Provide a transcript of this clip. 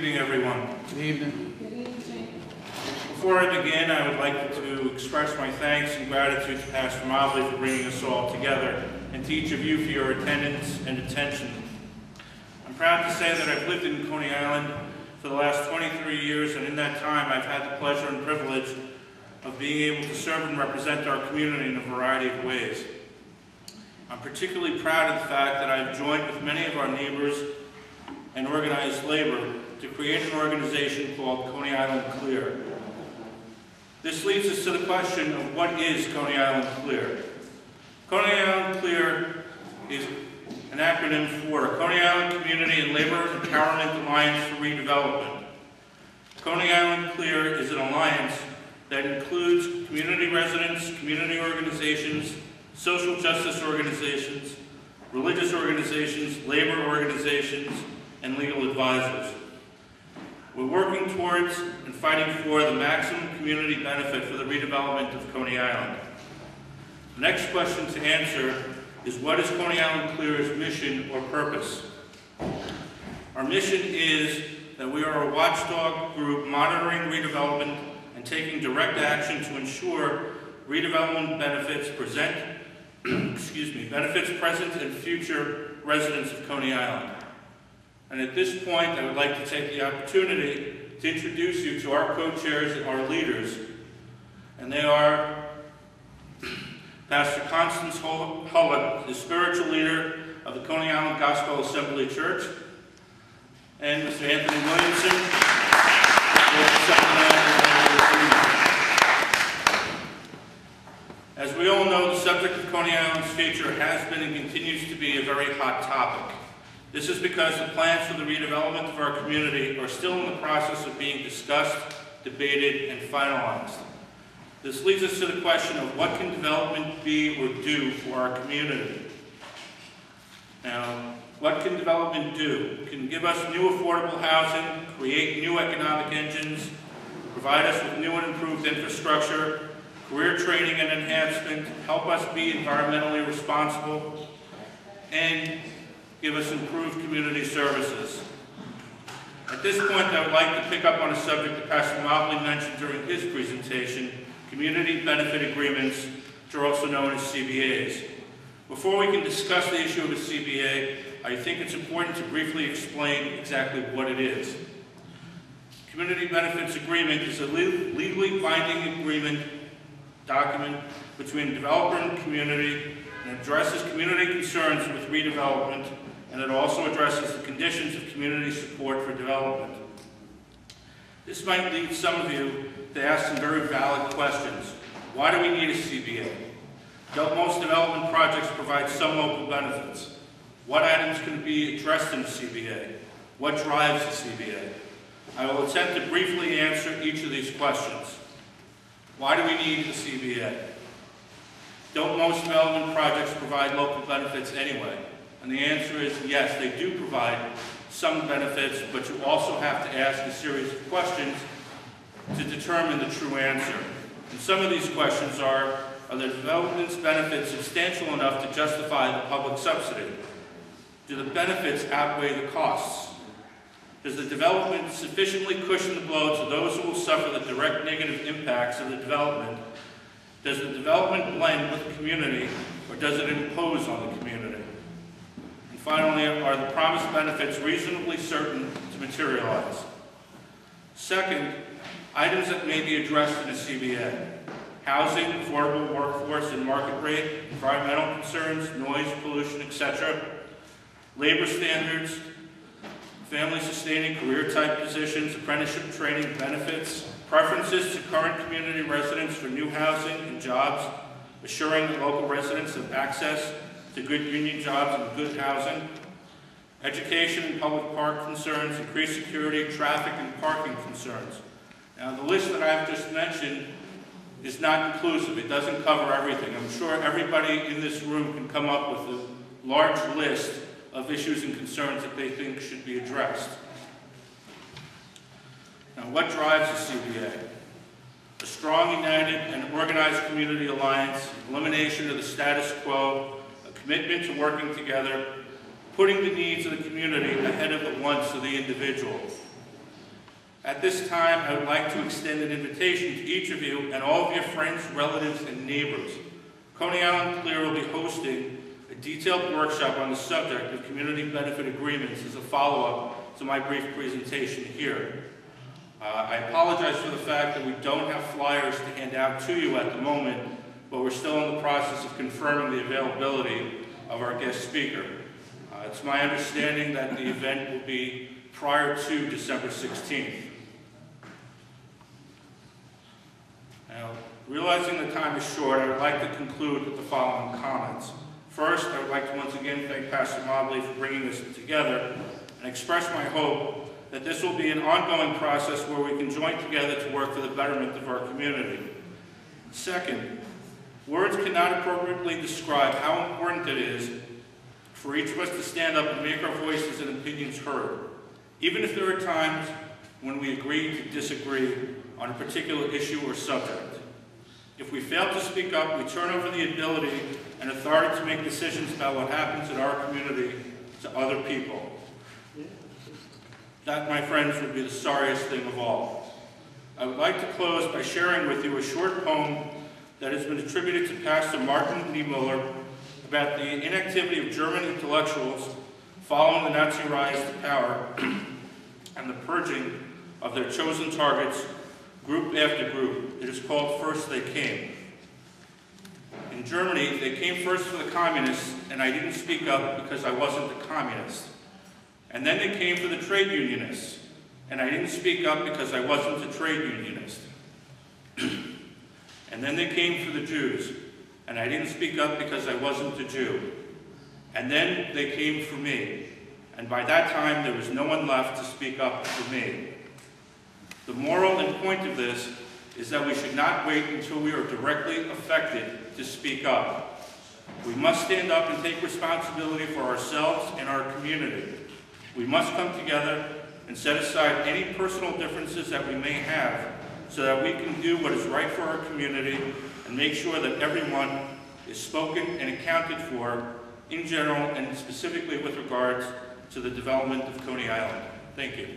evening, everyone. Good evening. Good evening. Before I begin, I would like to express my thanks and gratitude to Pastor Mobley for bringing us all together, and to each of you for your attendance and attention. I'm proud to say that I've lived in Coney Island for the last 23 years, and in that time I've had the pleasure and privilege of being able to serve and represent our community in a variety of ways. I'm particularly proud of the fact that I've joined with many of our neighbors and organized labor to create an organization called Coney Island Clear. This leads us to the question of what is Coney Island Clear? Coney Island Clear is an acronym for Coney Island Community and Labor Empowerment Alliance for Redevelopment. Coney Island Clear is an alliance that includes community residents, community organizations, social justice organizations, religious organizations, labor organizations, and legal advisors. We're working towards and fighting for the maximum community benefit for the redevelopment of Coney Island. The next question to answer is, what is Coney Island Clear's mission or purpose? Our mission is that we are a watchdog group monitoring redevelopment and taking direct action to ensure redevelopment benefits benefits present and future residents of Coney Island. And at this point, I would like to take the opportunity to introduce you to our co-chairs and our leaders. And they are Pastor Constance Hullett, the spiritual leader of the Coney Island Gospel Assembly Church, and Mr. Anthony Williamson, As we all know, the subject of Coney Island's future has been and continues to be a very hot topic. This is because the plans for the redevelopment of our community are still in the process of being discussed, debated, and finalized. This leads us to the question of what can development be or do for our community. Now, what can development do? It can give us new affordable housing, create new economic engines, provide us with new and improved infrastructure, career training and enhancement, help us be environmentally responsible, and give us improved community services. At this point, I would like to pick up on a subject that Pastor Mobley mentioned during his presentation, community benefit agreements, which are also known as CBAs. Before we can discuss the issue of a CBA, I think it's important to briefly explain exactly what it is. Community benefits agreement is a legally binding agreement document between developer and community, and addresses community concerns with redevelopment, and it also addresses the conditions of community support for development. This might lead some of you to ask some very valid questions. Why do we need a CBA? Don't most development projects provide some local benefits? What items can be addressed in a CBA? What drives a CBA? I will attempt to briefly answer each of these questions. Why do we need a CBA? Don't most development projects provide local benefits anyway? And the answer is yes, they do provide some benefits, but you also have to ask a series of questions to determine the true answer. And some of these questions are the development's benefits substantial enough to justify the public subsidy? Do the benefits outweigh the costs? Does the development sufficiently cushion the blow to those who will suffer the direct negative impacts of the development? Does the development blend with the community, or does it impose on the community? And finally, are the promised benefits reasonably certain to materialize? Second, items that may be addressed in a CBA. Housing, affordable workforce and market rate, environmental concerns, noise, pollution, etc. Labor standards, family-sustaining career-type positions, apprenticeship training benefits, preferences to current community residents for new housing and jobs, assuring that local residents have access to good union jobs and good housing, education and public park concerns, increased security, traffic and parking concerns. Now, the list that I've just mentioned is not inclusive. It doesn't cover everything. I'm sure everybody in this room can come up with a large list of issues and concerns that they think should be addressed. Now, what drives the CBA? A strong, united, and organized community alliance, elimination of the status quo, a commitment to working together, putting the needs of the community ahead of the wants of the individual. At this time, I would like to extend an invitation to each of you and all of your friends, relatives, and neighbors. Coney Island Clear will be hosting a detailed workshop on the subject of community benefit agreements as a follow-up to my brief presentation here. I apologize for the fact that we don't have flyers to hand out to you at the moment, but we're still in the process of confirming the availability of our guest speaker. It's my understanding that the event will be prior to December 16th. Now, realizing the time is short, I would like to conclude with the following comments. First, I would like to once again thank Pastor Mobley for bringing this together and express my hope that this will be an ongoing process where we can join together to work for the betterment of our community. Second, words cannot appropriately describe how important it is for each of us to stand up and make our voices and opinions heard, even if there are times when we agree to disagree on a particular issue or subject. If we fail to speak up, we turn over the ability and authority to make decisions about what happens in our community to other people. That, my friends, would be the sorriest thing of all. I would like to close by sharing with you a short poem that has been attributed to Pastor Martin Niemöller about the inactivity of German intellectuals following the Nazi rise to power and the purging of their chosen targets, group after group. It is called First They Came. In Germany, they came first for the communists, and I didn't speak up because I wasn't a communist. And then they came for the trade unionists, and I didn't speak up because I wasn't a trade unionist. And then they came for the Jews, and I didn't speak up because I wasn't a Jew. And then they came for me, and by that time there was no one left to speak up for me. The moral and point of this is that we should not wait until we are directly affected to speak up. We must stand up and take responsibility for ourselves and our community. We must come together and set aside any personal differences that we may have so that we can do what is right for our community and make sure that everyone is spoken and accounted for in general and specifically with regards to the development of Coney Island. Thank you.